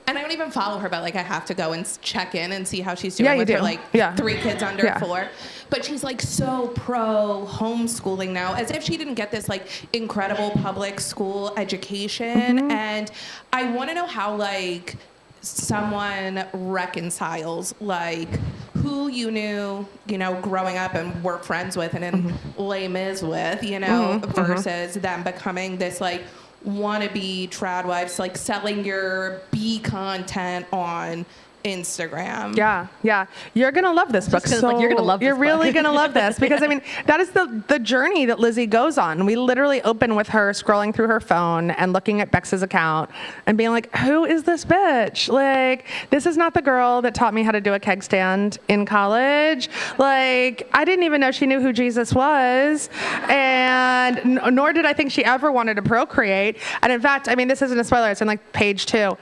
And I don't even follow her, but like I have to go and check in and see how she's doing Yeah, you with do. her like Yeah. 3 kids under Yeah. 4. But she's like so pro homeschooling now, as if she didn't get this like incredible public school education. And I want to know how like someone reconciles like who you knew, you know, growing up and were friends with and in Les Mis with, you know, versus them becoming this like wannabe trad wives, like selling your B content on Instagram. Yeah. You're going to love this book. 'cause, like, you're gonna love this You're really book. going to love this because, I mean, that is the journey that Lizzie goes on. We literally open with her scrolling through her phone and looking at Bex's account and being like, who is this bitch? Like, this is not the girl that taught me how to do a keg stand in college. Like, I didn't even know she knew who Jesus was. And nor did I think she ever wanted to procreate. And in fact, I mean, this isn't a spoiler. It's in like page 2.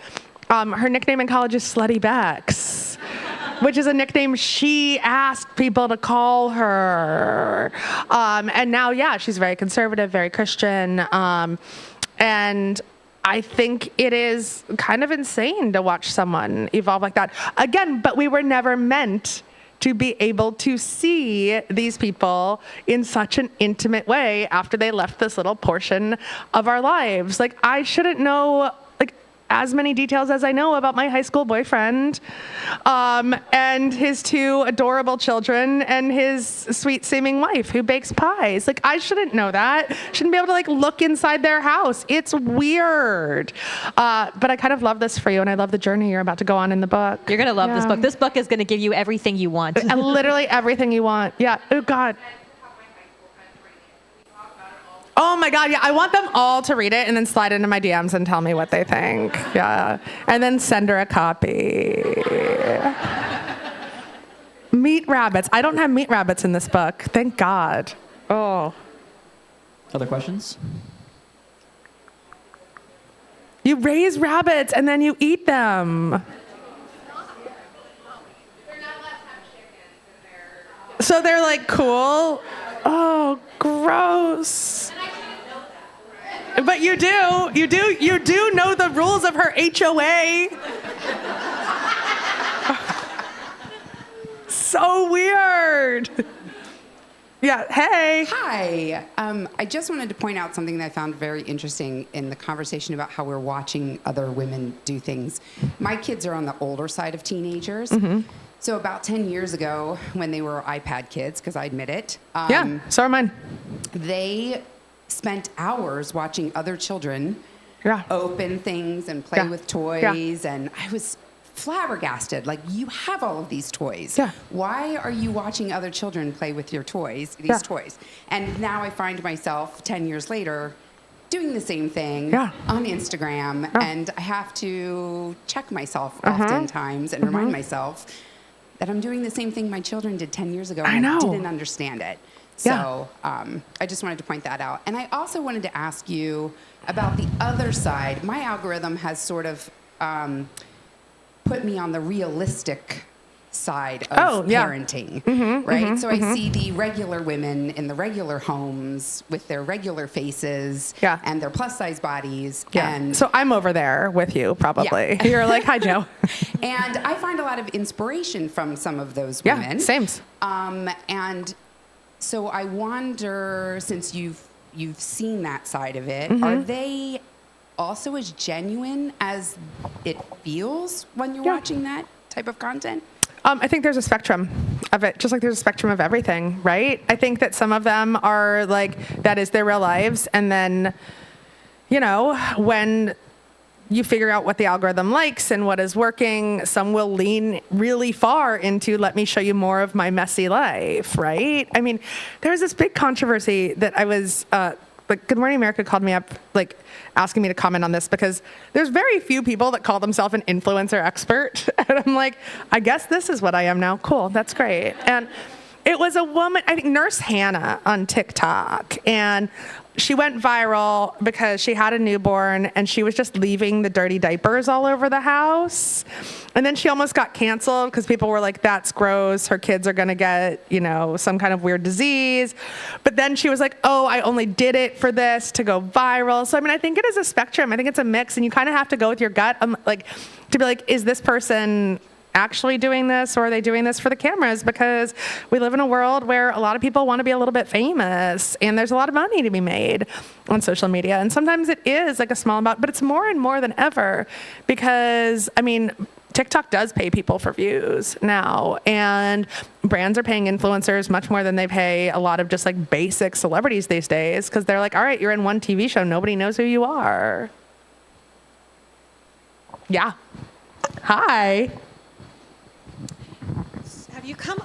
Her nickname in college is Slutty Bex, which is a nickname she asked people to call her. And now, yeah, she's very conservative, very Christian. And I think it is kind of insane to watch someone evolve like that. Again, but we were never meant to be able to see these people in such an intimate way after they left this little portion of our lives. Like, I shouldn't know as many details as I know about my high school boyfriend, and his 2 adorable children and his sweet seeming wife who bakes pies. Like, I shouldn't know that. Shouldn't be able to like look inside their house. It's weird. But I kind of love this for you, and I love the journey you're about to go on in the book. You're going to love this book. This book is going to give you everything you want. And literally everything you want. Yeah. Oh God. Oh my God, yeah, I want them all to read it and then slide into my DMs and tell me what they think. Yeah, and then send her a copy. Meat rabbits. I don't have meat rabbits in this book. Thank God. Oh. Other questions? You raise rabbits and then you eat them. So they're like cool? Oh, gross. But you do know the rules of her HOA. So weird. Yeah, hey. Hi. I just wanted to point out something that I found very interesting in the conversation about how we're watching other women do things. My kids are on the older side of teenagers. So about 10 years ago, when they were iPad kids, because I admit it. Yeah, so are mine. They spent hours watching other children Yeah. open things and play Yeah. with toys. And I was flabbergasted. Like, you have all of these toys. Yeah. Why are you watching other children play with your toys, these toys? And now I find myself 10 years later doing the same thing on Instagram. And I have to check myself oftentimes and remind myself that I'm doing the same thing my children did 10 years ago. And I didn't understand it. So I just wanted to point that out. And I also wanted to ask you about the other side. My algorithm has sort of put me on the realistic side of parenting, right? Mm-hmm, So I see the regular women in the regular homes with their regular faces and their plus size bodies. Yeah. And so I'm over there with you, probably. Yeah. You're like, hi, Joe. And I find a lot of inspiration from some of those women. Yeah, same. And so I wonder, since you've seen that side of it, are they also as genuine as it feels when you're watching that type of content? I think there's a spectrum of it, just like there's a spectrum of everything, right? I think that some of them are like, that is their real lives. And then, you know, when you figure out what the algorithm likes and what is working, some will lean really far into, let me show you more of my messy life, right? I mean, there was this big controversy that I was, like Good Morning America called me up, like asking me to comment on this because there's very few people that call themselves an influencer expert. And I'm like, I guess this is what I am now. Cool, that's great. And it was a woman, I think Nurse Hannah on TikTok. And she went viral because she had a newborn and she was just leaving the dirty diapers all over the house. And then she almost got canceled because people were like, that's gross. Her kids are going to get, you know, some kind of weird disease. But then she was like, oh, I only did it for this to go viral. So, I mean, I think it is a spectrum. I think it's a mix. And you kind of have to go with your gut, like, to be like, is this person actually doing this, or are they doing this for the cameras? Because we live in a world where a lot of people want to be a little bit famous, and there's a lot of money to be made on social media. And sometimes it is like a small amount, but it's more and more than ever because, I mean, TikTok does pay people for views now, and brands are paying influencers much more than they pay a lot of just like basic celebrities these days, because they're like, all right, you're in one TV show, nobody knows who you are. Yeah. Hi.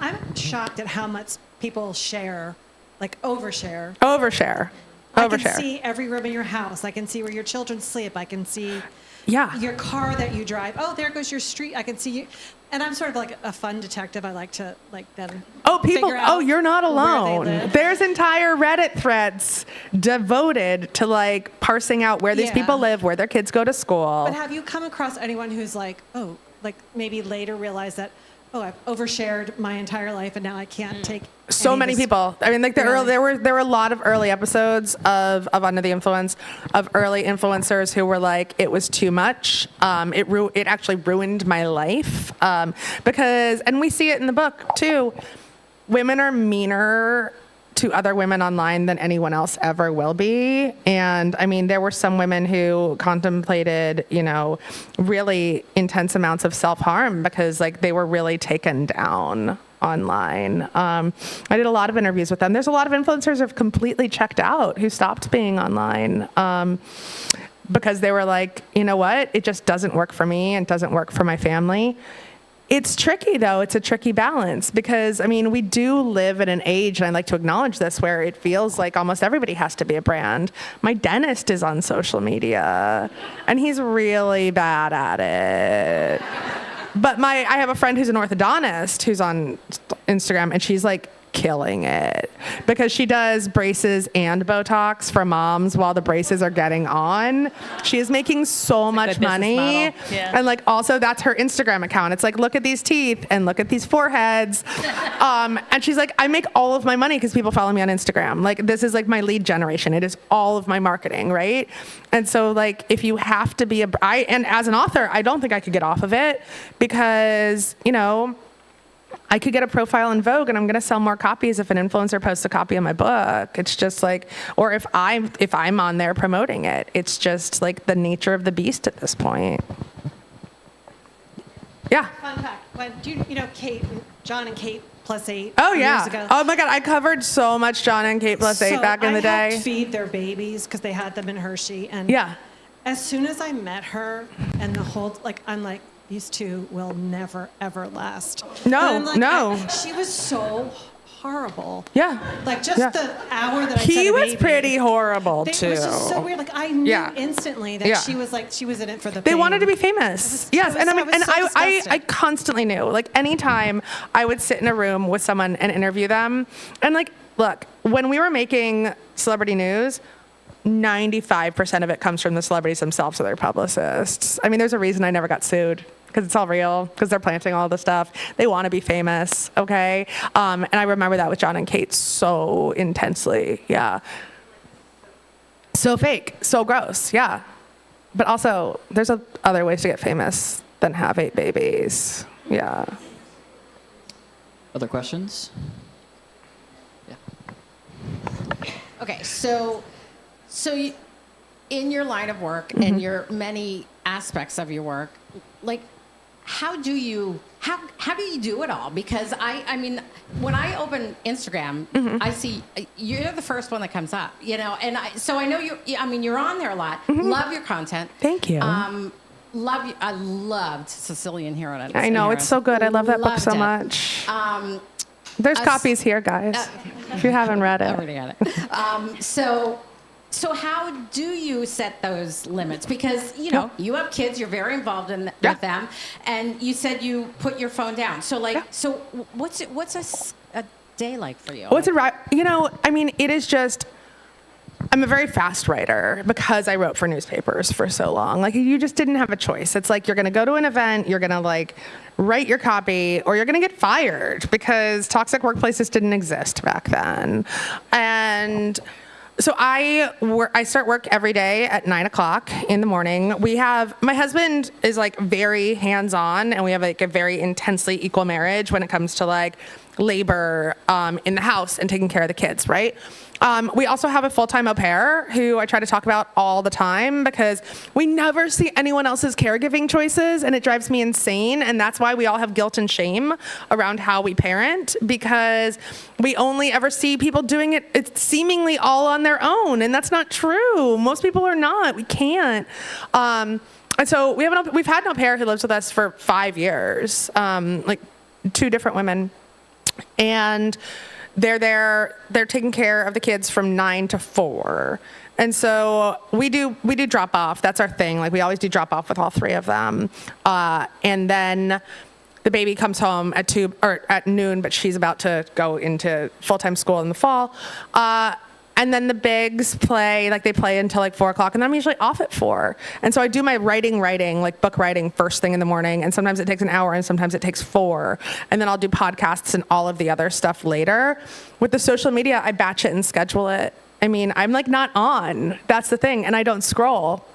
I'm shocked at how much people share, like overshare. Overshare. I can see every room in your house. I can see where your children sleep. I can see your car that you drive. Oh, there goes your street. I can see you. And I'm sort of like a fun detective. I like to then figure out you're not alone. where they live. There's entire Reddit threads devoted to like parsing out where these people live, where their kids go to school. But have you come across anyone who's like, oh, like maybe later realized that, oh, I've overshared my entire life and now I can't take so many people. I mean, like there were a lot of early episodes of Under the Influence of early influencers who were like, it was too much. It actually ruined my life because, and we see it in the book too. Women are meaner to other women online than anyone else ever will be. And I mean, there were some women who contemplated, you know, really intense amounts of self-harm because like they were really taken down online. I did a lot of interviews with them. There's a lot of influencers who have completely checked out, who stopped being online because they were like, you know what, it just doesn't work for me and doesn't work for my family. It's tricky, though. It's a tricky balance because, I mean, we do live in an age, and I like to acknowledge this, where it feels like almost everybody has to be a brand. My dentist is on social media, and he's really bad at it. But I have a friend who's an orthodontist who's on Instagram, and she's like killing it because she does braces and Botox for moms while the braces are getting on. She is making so much money. Yeah. And like also that's her Instagram account. It's like, look at these teeth and look at these foreheads. And she's like, I make all of my money because people follow me on Instagram. Like this is like my lead generation. It is all of my marketing, right? And so like if you have to be and as an author, I don't think I could get off of it because, you know, I could get a profile in Vogue and I'm going to sell more copies if an influencer posts a copy of my book. It's just like, or if I'm on there promoting it, it's just like the nature of the beast at this point. Yeah. Fun fact. When you know John and Kate Plus 8 years years ago? Oh my God, I covered so much John and Kate Plus 8 back in the day. I helped feed their babies because they had them in Hershey. And as soon as I met her and the whole, like, I'm like, these two will never, ever last. No. She was so horrible. Yeah. Like just the hour that I He said was pretty horrible too. It was just so weird. Like I knew instantly that she was in it for the They fame. wanted to be famous. I constantly knew. Like anytime I would sit in a room with someone and interview them, and like, look, when we were making celebrity news, 95% of it comes from the celebrities themselves or their publicists. I mean, there's a reason I never got sued. because it's all real, because they're planting all the stuff. They want to be famous, okay? And I remember that with John and Kate so intensely, yeah. So fake, so gross, yeah. But also, there's other ways to get famous than have 8 babies, yeah. Other questions? Yeah. Okay, so in your line of work and your many aspects of your work, like, how do you do it all? Because I mean, when I open Instagram, I see you're the first one that comes up, you know, and so I know you're on there a lot. Love your content. Thank you. Love you. I loved Sicilian Inheritance. I know, it's so good. I love that book so Loved it. much. There's copies here, guys, if you haven't read it. I already got it. So how do you set those limits? Because, you know, you have kids, you're very involved with them, and you said you put your phone down. So, so what's a day like for you? You know, I mean, it is just, I'm a very fast writer because I wrote for newspapers for so long. Like, you just didn't have a choice. It's like, you're going to go to an event, you're going to, like, write your copy, or you're going to get fired because toxic workplaces didn't exist back then. And so I start work every day at 9 o'clock in the morning. My husband is like very hands-on, and we have like a very intensely equal marriage when it comes to like labor in the house and taking care of the kids, right? We also have a full-time au pair who I try to talk about all the time because we never see anyone else's caregiving choices, and it drives me insane. And that's why we all have guilt and shame around how we parent, because we only ever see people doing it seemingly all on their own, and that's not true. Most people are not. We can't. And so we've had an au pair who lives with us for 5 years, like 2 different women, and they're taking care of the kids from 9 to 4. And so we do drop off. That's our thing. Like, we always do drop off with all 3 of them. And then the baby comes home at noon, but she's about to go into full-time school in the fall. And then the bigs play until like 4 o'clock, and I'm usually off at 4. And so I do my writing, like book writing, first thing in the morning, and sometimes it takes an hour, and sometimes it takes 4. And then I'll do podcasts and all of the other stuff later. With the social media, I batch it and schedule it. I mean, I'm like not on. That's the thing, and I don't scroll.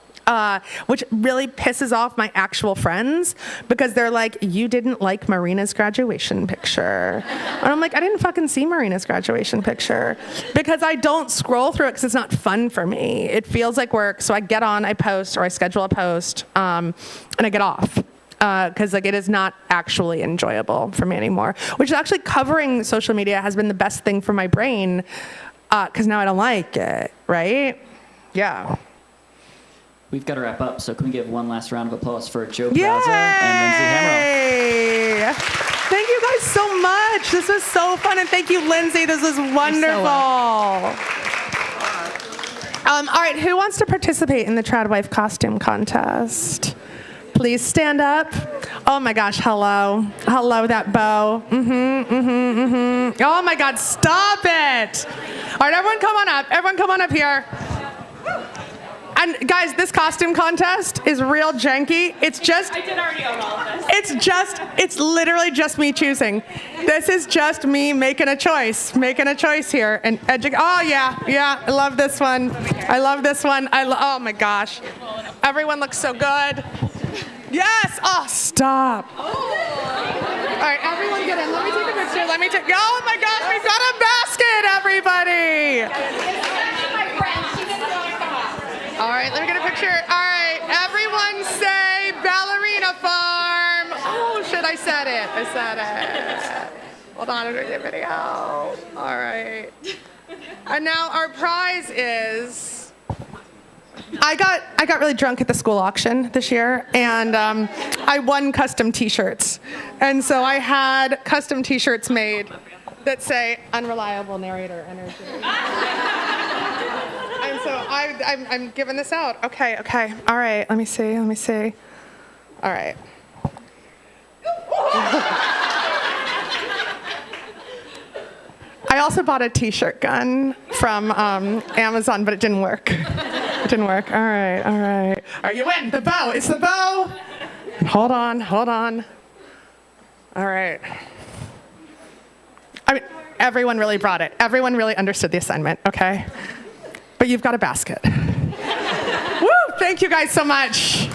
Which really pisses off my actual friends, because they're like, you didn't like Marina's graduation picture. And I'm like, I didn't fucking see Marina's graduation picture, because I don't scroll through it because it's not fun for me. It feels like work. So I get on, I post, or I schedule a post, and I get off. Because like, it is not actually enjoyable for me anymore, which is actually covering social media has been the best thing for my brain, because now I don't like it, right? Yeah. We've got to wrap up, so can we give one last round of applause for Jo Piazza and Lindsay Hameroff? Thank you guys so much. This was so fun, and thank you, Lindsay. This was wonderful. All right, who wants to participate in the Trad Wife costume contest? Please stand up. Oh my gosh, hello. Hello, that bow. Oh my God, stop it. All right, everyone come on up. Everyone come on up here. And guys, this costume contest is real janky. It's just, I did already own all of this. It's literally just me choosing. This is just me making a choice here. And oh yeah, I love this one. I love this one. Oh my gosh. Everyone looks so good. Yes, oh, stop. Oh. All right, everyone get in. Let me take a picture. Oh my gosh, we've got a basket, everybody. All right, let me get a picture. All right, everyone say Ballerina Farm. Oh, shit, I said it. Hold on, I'm doing a video. All right. And now our prize is, I got really drunk at the school auction this year, and I won custom t-shirts. And so I had custom t-shirts made that say unreliable narrator energy. And so I'm giving this out. Okay. All right, let me see. All right. I also bought a t-shirt gun from Amazon, but it didn't work. All right. Are you in? The bow. It's the bow. Hold on. All right. I mean, everyone really brought it. Everyone really understood the assignment, okay? But you've got a basket. Woo! Thank you guys so much.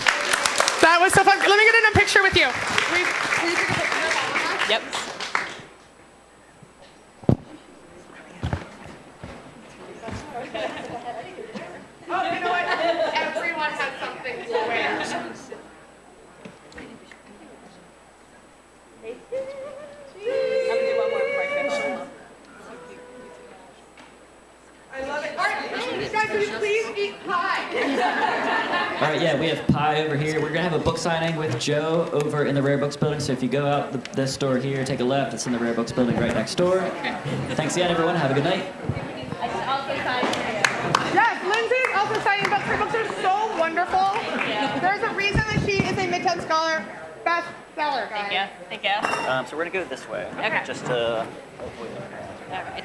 That was so fun. Let me get in a picture with you. Will you take a picture of all of us? Yep. Oh, you know what? Everyone has something to wear. I love it. All right, guys, will you please eat pie? All right, yeah, we have pie over here. We're going to have a book signing with Jo over in the Rare Books building. So if you go out this door here, take a left. It's in the Rare Books building right next door. Thanks again, everyone. Have a good night. Yes, Lindsay's also signing books. Her books are so wonderful. There's a reason that she is a Midtown Scholar bestseller, guys. Thank you. So we're going to go this way. Okay. Just to... All right.